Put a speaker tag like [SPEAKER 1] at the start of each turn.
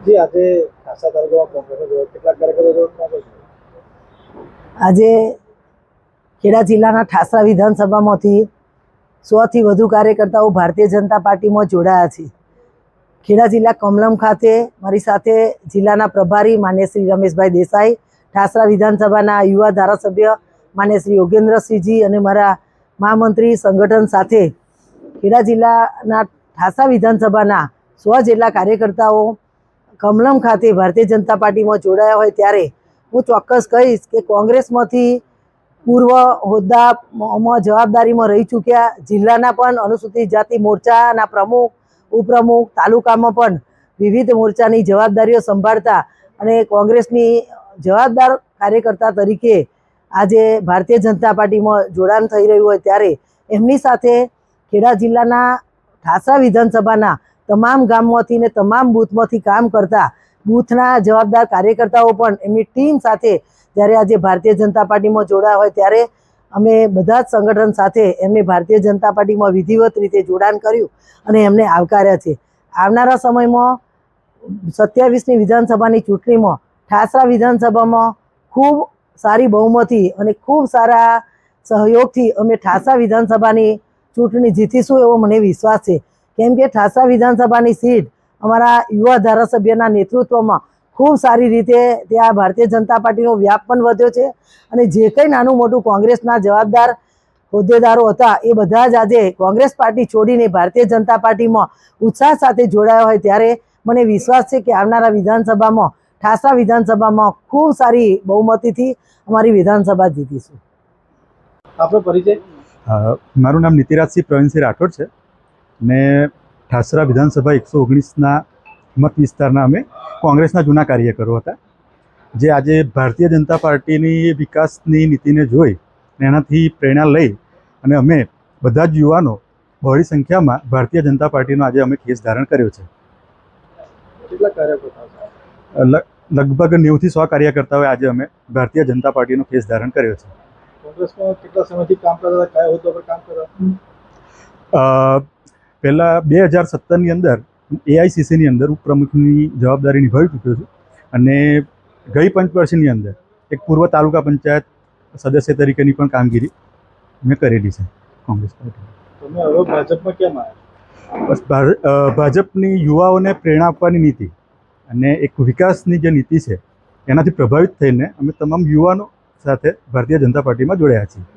[SPEAKER 1] જી આજે ખાસા તાલુકામાં કોંગ્રેસનો કેટલાક કાર્યકરો વિરોધમાં
[SPEAKER 2] આજે ખેડા જિલ્લાના ઠાસરા વિધાનસભામાંથી 100થી વધુ કાર્યકર્તાઓ ભારતીય જનતા પાર્ટીમાં જોડાયા છે. ખેડા જિલ્લા કમલમ ખાતે મારી સાથે જિલ્લાના પ્રભારી માન્ય શ્રી રમેશભાઈ દેસાઈ, ઠાસરા વિધાનસભાના યુવા ધારાસભ્ય માન્ય શ્રી યોગેન્દ્રસિંહજી અને મારા મહામંત્રી સંગઠન સાથે ખેડા જિલ્લાના ઠાસરા વિધાનસભાના 100 જેટલા કાર્યકર્તાઓ કમલમ ખાતે ભારતીય જનતા પાર્ટીમાં જોડાયા હોય ત્યારે હું ચોક્કસ કહીશ કે કોંગ્રેસમાંથી પૂર્વ હોદ્દામાં જવાબદારીમાં રહી ચૂક્યા જિલ્લાના પણ અનુસૂચિત જાતિ મોરચાના પ્રમુખ, ઉપપ્રમુખ, તાલુકામાં પણ વિવિધ મોરચાની જવાબદારીઓ સંભાળતા અને કોંગ્રેસની જવાબદાર કાર્યકર્તા તરીકે આજે ભારતીય જનતા પાર્ટીમાં જોડાણ થઈ રહ્યું હોય ત્યારે એમની સાથે ખેડા જિલ્લાના ઠાસરા વિધાનસભાના તમામ ગામમાંથી ને તમામ બૂથમાંથી કામ કરતા બૂથના જવાબદાર કાર્યકર્તાઓ પણ એમની ટીમ સાથે જ્યારે આજે ભારતીય જનતા પાર્ટીમાં જોડાયા હોય ત્યારે અમે બધા જ સંગઠન સાથે એમને ભારતીય જનતા પાર્ટીમાં વિધિવત રીતે જોડાણ કર્યું અને એમને આવકાર્યા છે. આવનારા સમયમાં 27ની વિધાનસભાની ચૂંટણીમાં ઠાસરા વિધાનસભામાં ખૂબ સારી બહુમતી અને ખૂબ સારા સહયોગથી અમે ઠાસરા વિધાનસભાની ચૂંટણી જીતીશું એવો મને વિશ્વાસ છે. કેમ કે ઠાસરા વિધાનસભાની સીટ અમારા યુવા ધારાસભ્યના નેતૃત્વમાં ખૂબ સારી રીતે ત્યાં ભારતીય જનતા પાર્ટીનો વ્યાપ પણ વધ્યો છે અને જે કંઈ નાનું મોટું કોંગ્રેસના જવાબદાર હોદ્દેદારો હતા એ બધા જ આજે કોંગ્રેસ પાર્ટી છોડીને ભારતીય જનતા પાર્ટીમાં ઉત્સાહ સાથે જોડાયા હોય ત્યારે મને વિશ્વાસ છે કે આવનારા વિધાનસભામાં ઠાસરા વિધાનસભામાં ખૂબ સારી બહુમતીથી અમારી વિધાનસભા જીતીશું.
[SPEAKER 1] આપનો પરિચય?
[SPEAKER 3] મારું નામ નીતિરાજસિંહ પ્રવીણસિંહ રાઠોડ છે ને ઠાસરા વિધાનસભા 119ના મત વિસ્તારના અમે કોંગ્રેસના જૂના કાર્યકરો હતા, જે આજે ભારતીય જનતા પાર્ટીની વિકાસની નીતિને જોઈ અને એનાથી પ્રેરણા લઈ અને અમે બધા જ યુવાનો બહોળી સંખ્યામાં ભારતીય જનતા પાર્ટીનો આજે અમે કેસ ધારણ કર્યો છે.
[SPEAKER 1] કેટલા કાર્યકર્તાઓ?
[SPEAKER 3] લગભગ 90થી 100 કાર્યકર્તાઓએ આજે અમે ભારતીય જનતા પાર્ટીનો કેસ ધારણ કર્યો છે.
[SPEAKER 1] કોંગ્રેસમાં કેટલા સમયથી કામ કરતા હતા? કયા હોદ્દા પર કામ કરતા?
[SPEAKER 3] પહેલાં 2017ની અંદર એઆઈસીસીની અંદર ઉપપ્રમુખની જવાબદારી નિભાવી ચૂક્યો છું અને ગઈ પંચવર્ષની અંદર એક પૂર્વ તાલુકા પંચાયત સદસ્ય તરીકેની પણ કામગીરી મેં કરેલી છે કોંગ્રેસ પાર્ટી.
[SPEAKER 1] તમે હવે ભાજપમાં કેમ આવ્યા?
[SPEAKER 3] બસ ભાજપની યુવાઓને પ્રેરણા આપવાની નીતિ અને એક વિકાસની જે નીતિ છે એનાથી પ્રભાવિત થઈને અમે તમામ યુવાનો સાથે ભારતીય જનતા પાર્ટીમાં જોડાયા છીએ.